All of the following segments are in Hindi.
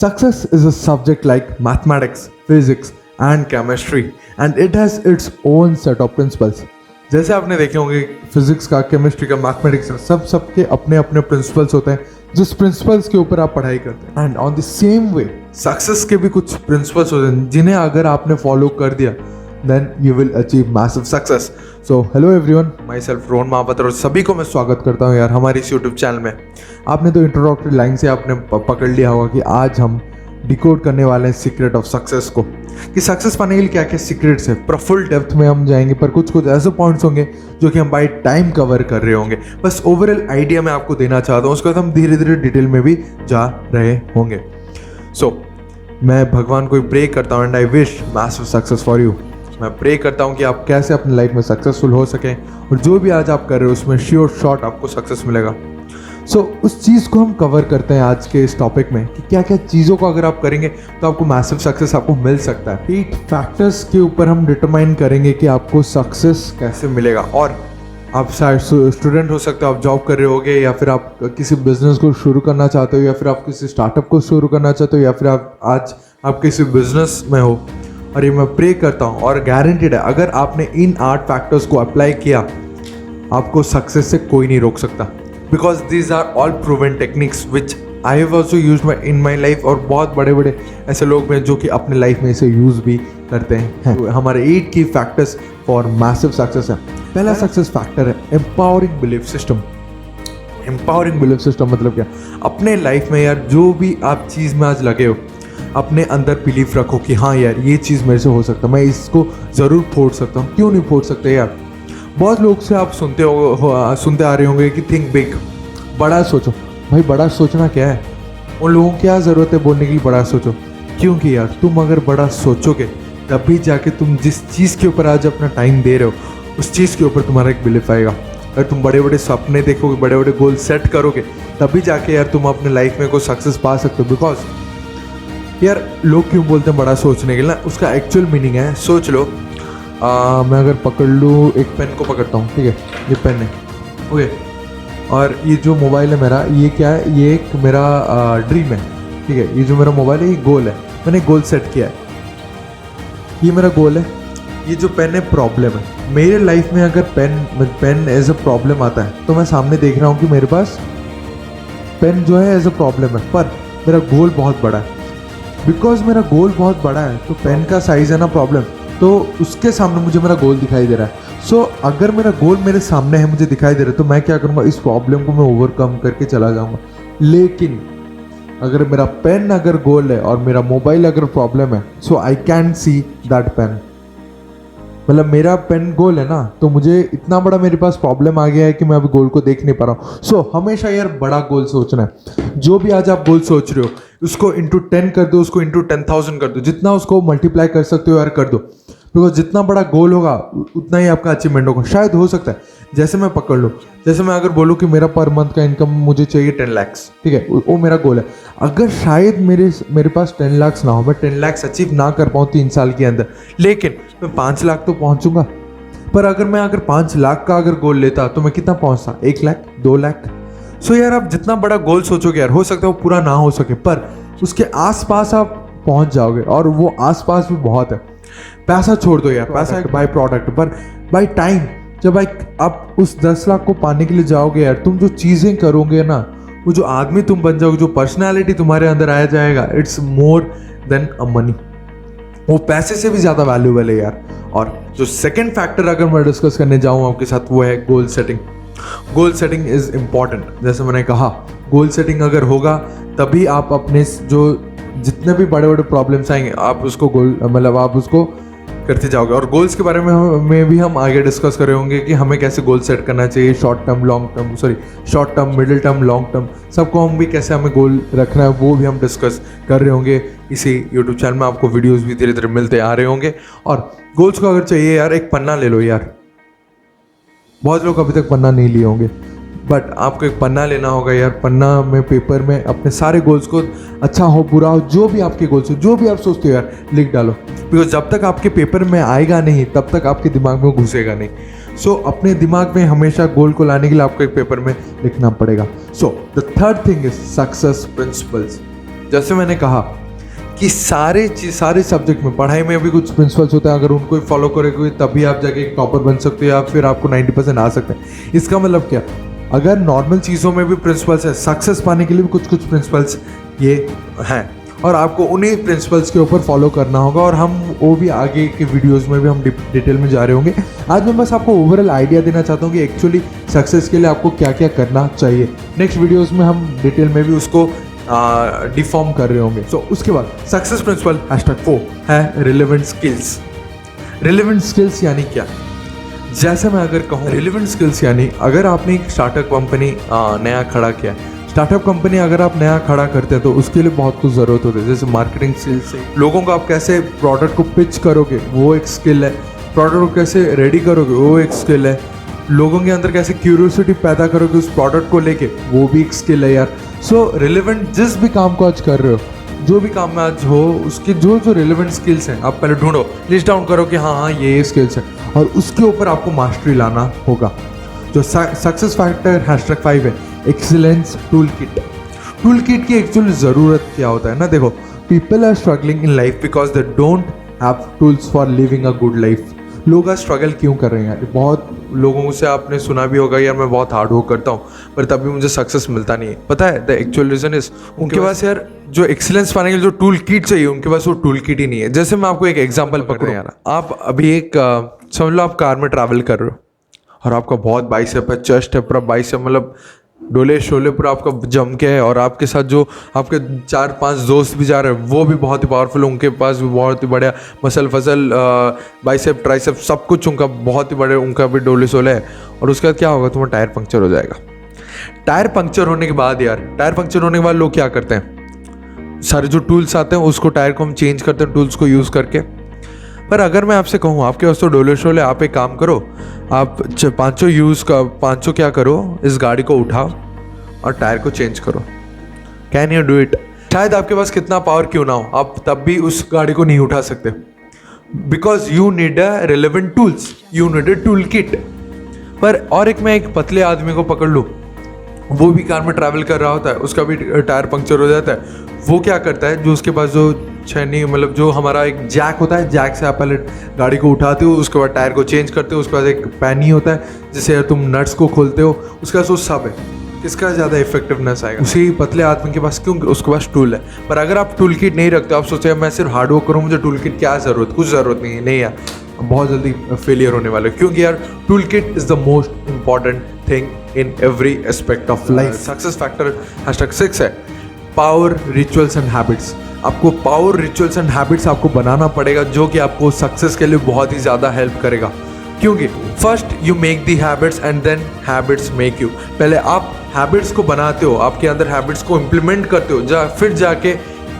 Success is a subject like mathematics, physics, and chemistry, and it has its own set of principles. जैसे आपने देखे होंगे फिजिक्स का, केमिस्ट्री का, मैथमेटिक्स का, सबके अपने अपने प्रिंसिपल्स होते हैं जिस प्रिंसिपल्स के ऊपर आप पढ़ाई करते हैं. And on the same way success के भी कुछ प्रिंसिपल्स होते हैं जिन्हें अगर आपने फॉलो कर दिया then you will achieve massive success. So hello everyone, myself Rohan Mahapatra और सभी को मैं स्वागत करता हूँ यार हमारे इस YouTube चैनल में. आपने तो इंट्रोडक्टरी लाइन से आपने पकड़ लिया होगा कि आज हम डिकोड करने वाले हैं सीक्रेट ऑफ सक्सेस को, कि सक्सेस पाने के लिए क्या क्या सीक्रेट्स है. पर फुल डेप्थ में हम जाएंगे, पर कुछ कुछ ऐसे पॉइंट्स होंगे जो कि हम बाय टाइम कवर कर रहे होंगे. बस ओवरऑल आइडिया मैं आपको देना चाहता हूँ, उसके बाद हम धीरे धीरे डिटेल में भी जा रहे होंगे. सो मैं भगवान को प्रे करता हूँ and I wish massive success for you. मैं प्रे करता हूँ कि आप कैसे अपनी लाइफ में सक्सेसफुल हो सकें और जो भी आज आप कर रहे हो उसमें श्योर शॉट आपको सक्सेस मिलेगा. सो उस चीज़ को हम कवर करते हैं आज के इस टॉपिक में कि क्या क्या चीज़ों को अगर आप करेंगे तो आपको मैसिव सक्सेस आपको मिल सकता है. 8 फैक्टर्स के ऊपर हम डिटरमाइन करेंगे कि आपको सक्सेस कैसे मिलेगा. और आप शायद स्टूडेंट हो सकते हो, आप जॉब कर रहे होगे, या फिर आप किसी बिजनेस को शुरू करना चाहते हो, या फिर आप किसी स्टार्टअप को शुरू करना चाहते हो, या फिर आप किसी बिजनेस में हो. और ये मैं प्रे करता हूँ और गारंटीड है अगर आपने इन 8 फैक्टर्स को अप्लाई किया आपको सक्सेस से कोई नहीं रोक सकता. Because these are all proven techniques which I have also use in my life. और बहुत बड़े बड़े ऐसे लोग हैं जो कि अपने लाइफ में इसे यूज़ भी करते हैं. तो हमारे 8 की फैक्टर्स फॉर मैसिव सक्सेस है. पहला सक्सेस फैक्टर है empowering belief system. Empowering belief system मतलब क्या? अपने लाइफ में यार जो भी आप चीज़ में आज लगे हो अपने अंदर बिलीफ रखो कि हाँ यार ये चीज़ मेरे से हो सकता है, मैं इसको ज़रूर फोड़ सकता हूँ. क्यों नहीं फोड़ सकते यार? बहुत लोग से आप सुनते आ रहे होंगे कि थिंक बिग, बड़ा सोचो. भाई बड़ा सोचना क्या है? उन लोगों को क्या ज़रूरत है बोलने के लिए बड़ा सोचो? क्योंकि यार तुम अगर बड़ा सोचोगे तभी जाके तुम जिस चीज़ के ऊपर आज अपना टाइम दे रहे हो उस चीज़ के ऊपर तुम्हारा एक बिलीफ आएगा. अगर तुम बड़े बड़े सपने देखोगे, बड़े बड़े गोल सेट करोगे, तभी जाके यार तुम अपने लाइफ में कोई सक्सेस पा सकते हो. बिकॉज यार लोग क्यों बोलते हैं बड़ा सोचने के लिए? उसका एक्चुअल मीनिंग है, सोच लो मैं अगर पकड़ लूँ, एक पेन को पकड़ता हूँ, ठीक है, ये पेन है, ओके, और ये जो मोबाइल है मेरा, ये क्या है? ये एक मेरा ड्रीम है, ठीक है. ये जो मेरा मोबाइल है ये गोल है, मैंने गोल सेट किया है, ये मेरा गोल है. ये जो पेन है प्रॉब्लम है मेरे लाइफ में. अगर पेन एज अ प्रॉब्लम आता है तो मैं सामने देख रहा हूँ कि मेरे पास पेन जो है एज अ प्रॉब्लम है, पर मेरा गोल बहुत बड़ा है. बिकॉज मेरा गोल बहुत बड़ा है तो पेन का साइज़ है ना प्रॉब्लम, तो उसके सामने मुझे मेरा गोल दिखाई दे रहा है. सो अगर मेरा गोल मेरे सामने है, मुझे दिखाई दे रहा है, तो मैं क्या करूँगा? इस प्रॉब्लम को मैं ओवरकम करके चला जाऊँगा. लेकिन अगर मेरा पेन अगर गोल है और मेरा मोबाइल अगर प्रॉब्लम है, so I can see that pain. मतलब मेरा पेन गोल है ना, तो मुझे इतना बड़ा मेरे पास प्रॉब्लम आ गया है कि मैं अभी गोल को देख नहीं पा रहा हूँ. सो हमेशा यार बड़ा गोल सोचना है. जो भी आज आप गोल सोच रहे हो उसको इंटू 10 कर दो, उसको इंटू 10,000 कर दो, जितना उसको मल्टीप्लाई कर सकते हो यार कर दो. बिकॉज जितना बड़ा गोल होगा उतना ही आपका अचीवमेंट होगा. शायद हो सकता है जैसे मैं पकड़ लूँ, जैसे मैं अगर बोलूँ कि मेरा पर मंथ का इनकम मुझे चाहिए 10 लाख, ठीक है, वो मेरा गोल है. अगर शायद मेरे पास 10 लाख ना हो, मैं 10 लाख अचीव ना कर पाऊँ 3 साल के अंदर, लेकिन मैं 5 लाख तो पहुँचूंगा. पर अगर 5 लाख का अगर गोल लेता तो मैं कितना पहुँचता? 1 लाख, 2 लाख. सो यार आप जितना बड़ा गोल सोचोगे यार, हो सकता है वो पूरा ना हो सके, पर उसके आसपास आप पहुँच जाओगे. और वो आसपास भी बहुत है. पैसा छोड़ दो यार, पैसा एक बाय प्रोडक्ट, पर बाय टाइम जब आप उस 10 लाख को पाने के लिए जाओगे यार, तुम जो चीज़ें करोगे ना, वो जो आदमी तुम बन जाओगे, जो पर्सनालिटी तुम्हारे अंदर आया जाएगा, it's more than a money. वो पैसे से भी ज़्यादा वैल्यूबल है यार. और जो सेकंड फैक्टर अगर मैं डिस्कस करने जाऊँ आपके साथ, वो है goal setting. Goal setting is important. जैसे मैंने कहा, गोल सेटिंग अगर होगा तभी आप अपने जो जितने भी बड़े बड़े प्रॉब्लम्स आएंगे आप उसको आप उसको करते जाओगे. और गोल्स के बारे में भी हम आगे डिस्कस कर रहे होंगे कि हमें कैसे गोल सेट करना चाहिए, short term, middle term, long term, सबको हम भी कैसे हमें गोल रखना है वो भी हम डिस्कस कर रहे होंगे. इसी यूट्यूब चैनल में आपको वीडियोस भी धीरे धीरे मिलते आ रहे होंगे. और गोल्स को अगर चाहिए यार, एक पन्ना ले लो यार. बहुत लोग अभी तक पन्ना नहीं लिए होंगे, बट आपको एक पन्ना लेना होगा यार. पन्ना में, पेपर में अपने सारे गोल्स को, अच्छा हो बुरा हो, जो भी आपके गोल्स हो, जो भी आप सोचते हो यार, लिख डालो. बिकॉज जब तक आपके पेपर में आएगा नहीं तब तक आपके दिमाग में घुसेगा नहीं. सो अपने दिमाग में हमेशा गोल को लाने के लिए आपको एक पेपर में लिखना पड़ेगा. So the third thing is success principles. जैसे मैंने कहा कि सारे सब्जेक्ट में, पढ़ाई में भी कुछ प्रिंसिपल्स होते हैं, अगर उनको ही फॉलो करोगे तभी आप जाके एक टॉपर बन सकते हो या फिर आपको 90% आ सकते हैं। इसका मतलब क्या, अगर नॉर्मल चीज़ों में भी प्रिंसिपल्स है, सक्सेस पाने के लिए भी कुछ प्रिंसिपल्स ये हैं और आपको उन्हीं प्रिंसिपल्स के ऊपर फॉलो करना होगा। और हम वो भी आगे के वीडियोस में भी हम डिटेल में जा रहे होंगे। आज मैं बस आपको ओवरऑल आइडिया देना चाहता हूँ कि एक्चुअली सक्सेस के लिए आपको क्या क्या करना चाहिए। नेक्स्ट वीडियोस में हम डिटेल में भी उसको डिफॉर्म कर रहे होंगे। सो उसके बाद सक्सेस प्रिंसिपल #4 है रिलेवेंट स्किल्स। रिलेवेंट स्किल्स यानी क्या, जैसे मैं अगर कहूँ रिलेवेंट स्किल्स यानी अगर आपने एक स्टार्टअप कंपनी नया खड़ा किया, स्टार्टअप कंपनी अगर आप नया खड़ा करते हैं तो उसके लिए बहुत कुछ ज़रूरत होती है। जैसे मार्केटिंग स्किल्स से लोगों को आप कैसे प्रोडक्ट को पिच करोगे वो एक स्किल है, प्रोडक्ट को कैसे रेडी करोगे वो एक स्किल है, लोगों के अंदर कैसे क्यूरियोसिटी पैदा करोगे उस प्रोडक्ट को लेके वो भी एक स्किल है यार। सो रिलेवेंट जिस भी काम को आज कर रहे हो, जो भी काम में आज हो, उसके जो रिलेवेंट स्किल्स हैं आप पहले ढूंढो, लिस्ट डाउन करो कि हाँ ये स्किल्स हैं और उसके ऊपर आपको मास्टरी लाना होगा। जो सक्सेस फैक्टर #5 है excellence toolkit. Toolkit की एक्चुअली ज़रूरत क्या होता है ना, देखो people are struggling in life because they don't have tools for living a good life. लोग आज स्ट्रगल क्यों कर रहे हैं, बहुत लोगों से आपने सुना भी होगा यार मैं बहुत हार्ड वर्क करता हूँ पर तभी मुझे सक्सेस मिलता नहीं है। पता है द एक्चुअल रीजन इज उनके पास यार जो एक्सीलेंस पाने के लिए जो टूल किट चाहिए उनके पास वो टूल किट ही नहीं है। जैसे मैं आपको एक एग्जांपल पकड़ूं यार, आप अभी एक समझ लो आप कार में ट्रैवल कर रहे हो और आपका बहुत बाइसेप है, चेस्ट है, पूरा बाइसेप मतलब डोले शोले पूरा आपका जम के है और आपके साथ जो आपके 4-5 दोस्त भी जा रहे हैं वो भी बहुत ही पावरफुल, उनके पास भी बहुत ही बढ़िया मसल फसल बाइसेप ट्राइसेप सब कुछ उनका बहुत ही बड़े, उनका भी डोले शोले है। और उसके बाद क्या होगा, तुम्हारा टायर पंक्चर हो जाएगा। टायर पंक्चर होने के बाद यार, टायर पंक्चर होने के बाद लोग क्या करते हैं, सारे जो टूल्स आते हैं उसको टायर को हम चेंज करते हैं टूल्स को यूज़ करके। पर अगर मैं आपसे कहूँ आपके पास तो डोले शोले, आप एक काम करो, आप 500 क्या करो, इस गाड़ी को उठाओ और टायर को चेंज करो। Can you do it? शायद आपके पास कितना पावर क्यों ना हो, आप तब भी उस गाड़ी को नहीं उठा सकते because you need a relevant tools, you need a tool kit. पर और एक मैं एक पतले आदमी को पकड़ लूँ, वो भी कार में ट्रैवल कर रहा होता है, उसका भी टायर पंक्चर हो जाता है। वो क्या करता है, जो उसके पास जो छैनी मतलब जो हमारा एक जैक होता है, जैक से आप पहले गाड़ी को उठाते हो, उसके बाद टायर को चेंज करते हो, उसके बाद एक पैनी होता है जिससे तुम नट्स को खोलते हो, उसके पास वो सब है। किसका ज़्यादा इफेक्टिवनेस आएगा? उसी पतले आदमी के पास, क्यों? उसके पास टूल है। पर अगर आप टूल किट नहीं रखते, आप सोचे मैं सिर्फ हार्ड वर्क करूँ, मुझे टूल किट क्या ज़रूरत, कुछ ज़रूरत नहीं है, नहीं यार बहुत जल्दी फेलियर होने वाले, क्योंकि यार tool kit is the most important thing in every aspect of life. Success factor #6 है पावर रिचुअल्स एंड हैबिट्स। आपको पावर रिचुअल्स एंड हैबिट्स आपको बनाना पड़ेगा जो कि आपको सक्सेस के लिए बहुत ही ज़्यादा हेल्प करेगा। क्योंकि first you make the habits and then habits make you. पहले आप हैबिट्स को बनाते हो, आपके अंदर हैबिट्स को इम्प्लीमेंट करते हो, फिर जाके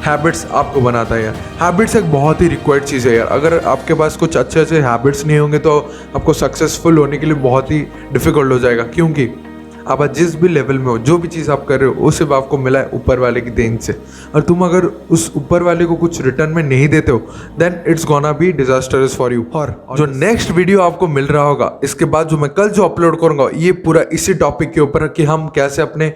हैबिट्स आपको बनाता है यार। हैबिट्स एक बहुत ही रिक्वायर्ड चीज़ है यार। अगर आपके पास कुछ अच्छे अच्छे हैबिट्स नहीं होंगे तो आपको सक्सेसफुल होने के लिए बहुत ही डिफिकल्ट हो जाएगा, क्योंकि आप जिस भी लेवल में हो, जो भी चीज़ आप कर रहे हो वो सिर्फ आपको मिला है ऊपर वाले की देन से, और तुम अगर उस ऊपर वाले को कुछ रिटर्न में नहीं देते हो then it's gonna be disastrous for you. और जो नेक्स्ट वीडियो आपको मिल रहा होगा इसके बाद जो मैं कल जो अपलोड करूँगा ये पूरा इसी टॉपिक के ऊपर कि हम कैसे अपने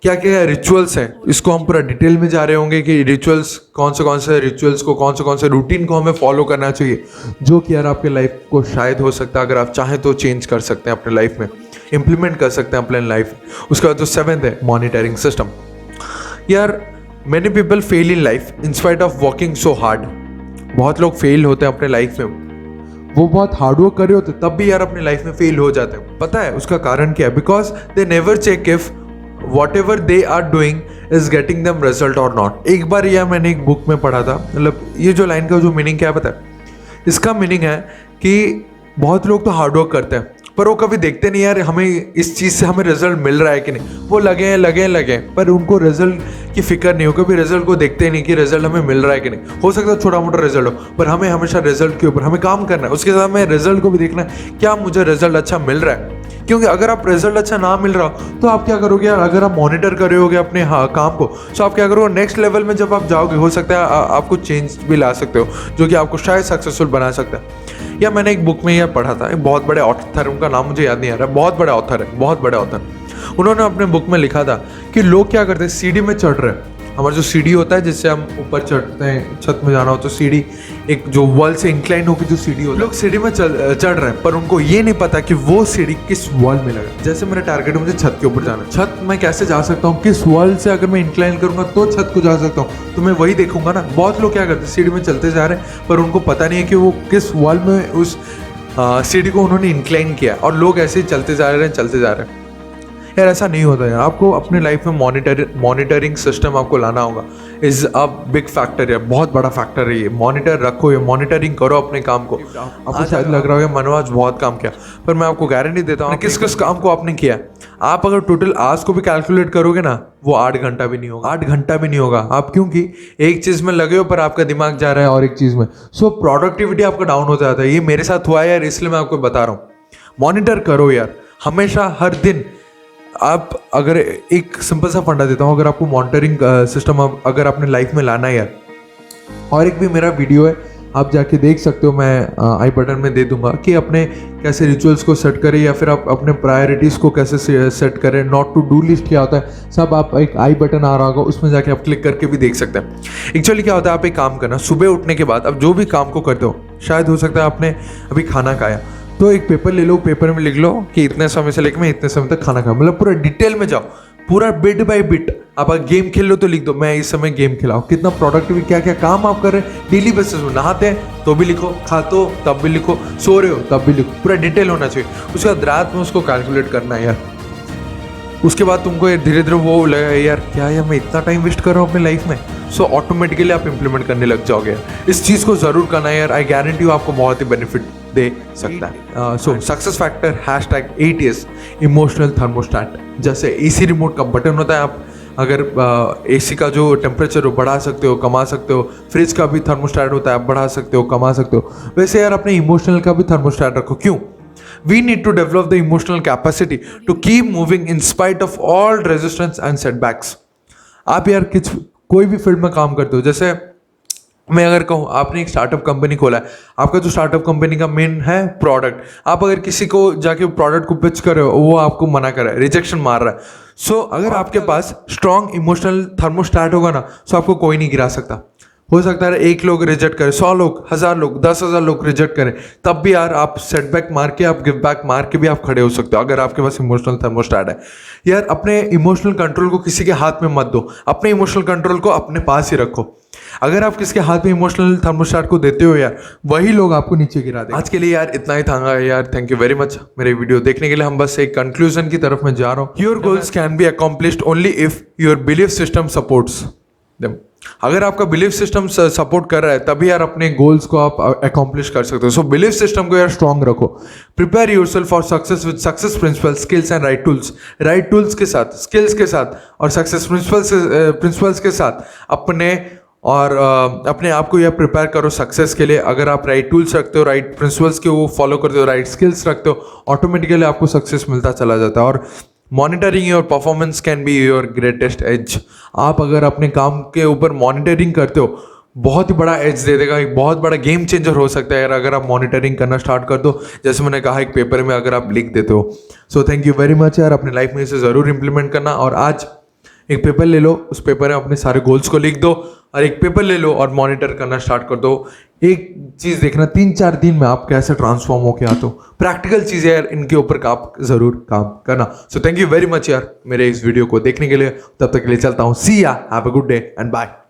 क्या क्या रिचुअल्स हैं, इसको हम पूरा डिटेल में जा रहे होंगे कि रिचुअल्स कौन से रिचुअल्स को, कौन से रूटीन को हमें फॉलो करना चाहिए, जो कि यार आपके लाइफ को शायद हो सकता है अगर आप चाहें तो चेंज कर सकते हैं अपने लाइफ में, इम्प्लीमेंट कर सकते हैं अपने लाइफ। उसके बाद जो 7th है मॉनिटरिंग सिस्टम। यार many people fail in life in spite of working so hard. बहुत लोग फेल होते हैं अपने लाइफ में, वो बहुत हार्ड वर्क कर रहे होते तब भी यार अपने लाइफ में फेल हो जाते हैं। पता है उसका कारण क्या है? Because they never check if whatever they are doing is getting them result or not। एक बार यह मैंने एक बुक में पढ़ा था, मतलब ये जो लाइन का जो मीनिंग क्या है पता है? इसका मीनिंग है कि बहुत लोग तो हार्ड वर्क करते हैं पर वो कभी देखते नहीं यार हमें इस चीज़ से हमें रिजल्ट मिल रहा है कि नहीं। वो लगे पर उनको रिजल्ट की फिक्र नहीं हो, कभी रिजल्ट को देखते नहीं कि रिजल्ट हमें मिल रहा है कि नहीं। हो सकता है छोटा मोटा रिजल्ट हो पर हमें हमेशा रिजल्ट के ऊपर हमें काम करना है, उसके साथ हमें रिजल्ट को भी देखना है क्या मुझे रिजल्ट अच्छा मिल रहा है। क्योंकि अगर आप रिजल्ट अच्छा ना मिल रहा हो तो आप क्या करोगे यार, अगर आप मॉनिटर कर रहे होगे अपने काम को तो आप क्या करोगे नेक्स्ट लेवल में जब आप जाओगे हो सकता है आपको चेंज भी ला सकते हो जो कि आपको शायद सक्सेसफुल बना सकता है। या मैंने एक बुक में यह पढ़ा था, एक बहुत बड़े ऑथर, उनका नाम मुझे याद नहीं आ रहा, बहुत बड़े ऑथर। उन्होंने अपने बुक में लिखा था कि लोग क्या करते हैं, सीढ़ी में चढ़ रहे हैं हमारा जो सीढ़ी होता है जिससे हम ऊपर चढ़ते हैं, छत में जाना हो तो सीढ़ी एक जो वॉल से इंक्लाइन होकर जो सीढ़ी होती है, लोग सीढ़ी में चढ़ रहे हैं पर उनको ये नहीं पता कि वो सीढ़ी किस वॉल में लगा। जैसे मेरा टारगेट है मुझे छत के ऊपर जाना, छत मैं कैसे जा सकता हूँ, किस वॉल से अगर मैं इंक्लाइन करूंगा तो छत को जा सकता हूँ, तो मैं वही देखूंगा ना। बहुत लोग क्या करते हैं सीढ़ी में चलते जा रहे हैं पर उनको पता नहीं है कि वो किस वॉल में उस सीढ़ी को उन्होंने इंक्लाइन किया, और लोग ऐसे ही चलते जा रहे हैं। यार ऐसा नहीं होता यार, आपको अपने लाइफ में मॉनिटरिंग सिस्टम आपको लाना होगा। इज अ बिग फैक्टर यार, बहुत बड़ा फैक्टर है ये। मॉनिटर रखो, ये मॉनिटरिंग करो अपने काम को। आपको शायद लग रहा होगा मनोज बहुत काम किया, पर मैं आपको गारंटी देता हूँ किस किस काम को आपने किया। आप अगर टोटल आवर्स को भी कैलकुलेट करोगे ना, वो 8 घंटा भी नहीं होगा, 8 घंटा भी नहीं होगा। आप क्योंकि एक चीज में लगे हो पर आपका दिमाग जा रहा है और एक चीज में, सो प्रोडक्टिविटी आपका डाउन हो जाता है। ये मेरे साथ हुआ है यार, इसलिए मैं आपको बता रहा हूँ। मॉनिटर करो यार हमेशा, हर दिन। आप अगर एक सिंपल सा फंडा देता हूँ, अगर आपको मॉनिटरिंग सिस्टम अगर अपने लाइफ में लाना है यार, और एक भी मेरा वीडियो है आप जाके देख सकते हो, मैं आई बटन में दे दूंगा कि अपने कैसे रिचुअल्स को सेट करें या फिर आप अपने प्रायोरिटीज़ को कैसे सेट करें। नॉट टू डू लिस्ट क्या होता है सब आप एक आई बटन आ रहा होगा उसमें जाके आप क्लिक करके भी देख सकते हैं। एक्चुअली क्या होता है, आप एक काम करना, सुबह उठने के बाद आप जो भी काम को करते हो, शायद हो सकता है आपने अभी खाना खाया तो एक पेपर ले लो, पेपर में लिख लो कि इतने समय से लेकर मैं इतने समय तक खाना खाऊं, मतलब पूरा डिटेल में जाओ, पूरा बिट बाय बिट। आप अगर गेम खेल लो तो लिख दो मैं इस समय गेम खिलाओ, कितना प्रोडक्टिव, क्या क्या काम आप कर रहे हैं डेली बेसिस में। नहाते हैं तो भी लिखो, खाते हो तब भी लिखो, सो रहे हो तब भी लिखो, पूरा डिटेल होना चाहिए। उसके बाद रात में उसको कैलकुलेट करना है यार। उसके बाद तुमको धीरे धीरे वो लगेगा यार क्या यार मैं इतना टाइम वेस्ट कर रहा हूँ अपनी लाइफ में, सो ऑटोमेटिकली आप इंप्लीमेंट करने लग जाओगे। इस चीज़ को ज़रूर करना है यार, आई गारंटी हूँ आपको बहुत ही बेनिफिट दे सकता है। सो success factor #8S emotional thermostat. जैसे एसी रिमोट का बटन होता है, आप अगर एसी का जो टेम्परेचर हो बढ़ा सकते हो, कमा सकते हो। फ्रिज का भी थर्मोस्टेट होता है, आप बढ़ा सकते हो, कमा सकते हो। वैसे यार अपने इमोशनल का भी थर्मोस्टेट रखो। क्यों? We need to develop the emotional capacity to keep moving in spite of all resistance and setbacks. आप यार कोई भी फील्ड में काम करते हो, जैसे मैं अगर कहूँ आपने एक स्टार्टअप कंपनी खोला है, आपका जो स्टार्टअप कंपनी का मेन है प्रोडक्ट, आप अगर किसी को जाके प्रोडक्ट को पिच कर रहे हो, वो आपको मना कर रहा है, रिजेक्शन मार रहा है, सो अगर आपके पास स्ट्रॉन्ग इमोशनल थर्मोस्टेट होगा ना, सो आपको कोई नहीं गिरा सकता। हो सकता है 1 लोग रिजेक्ट करे, 100 लोग, 1000 लोग, 10,000 लोग रिजेक्ट करें, तब भी यार आप सेटबैक मार के, आप गिव बैक मार के भी आप खड़े हो सकते हो, अगर आपके पास इमोशनल थर्मोस्टेट है। यार अपने इमोशनल कंट्रोल को किसी के हाथ में मत दो, अपने इमोशनल कंट्रोल को अपने पास ही रखो। अगर आप किसके हाथ में इमोशनल थर्मोस्टेट को देते हो यार, वही लोग आपको नीचे गिरा देंगे। आज के लिए यार इतना ही था यार, थैंक यू वेरी मच मेरे वीडियो देखने के लिए। हम बस एक कंक्लूजन की तरफ में जा रहा हूँ। Your goals can be accomplished only if your belief system supports them. अगर आपका बिलीफ सिस्टम सपोर्ट कर रहा है तभी यार अपने गोल्स को आप अकॉम्प्लिश कर सकते हो। सो बिलीफ सिस्टम को यार स्ट्रांग रखो। Prepare yourself for success with success principle, skills and right tools. Right tools के साथ, स्किल्स के साथ और सक्सेस प्रिंसिपल्स के साथ अपने आप को यार प्रिपेयर करो सक्सेस के लिए। अगर आप राइट टूल्स रखते हो, राइट प्रिंसिपल्स के वो फॉलो करते हो, राइट स्किल्स रखते हो, ऑटोमेटिकली आपको सक्सेस मिलता चला जाता है। और monitoring your performance can be your greatest edge. आप अगर अपने काम के ऊपर मॉनिटरिंग करते हो, बहुत ही बड़ा एज दे देगा, एक बहुत बड़ा गेम चेंजर हो सकता है यार अगर आप मॉनिटरिंग करना स्टार्ट कर दो, जैसे मैंने कहा एक पेपर में अगर आप लिख देते हो। So thank you very much यार, अपने लाइफ में इसे ज़रूर इंप्लीमेंट करना। और आज एक पेपर ले लो, उस पेपर में अपने सारे गोल्स को लिख दो, और एक पेपर ले लो और मॉनिटर करना स्टार्ट कर दो। एक चीज़ देखना 3-4 दिन में आप कैसे ट्रांसफॉर्म होके आते हो। प्रैक्टिकल चीज़ें यार, इनके ऊपर आप ज़रूर काम करना। So thank you very much यार मेरे इस वीडियो को देखने के लिए। तब तक के लिए चलता हूँ। See ya, have a good day and bye.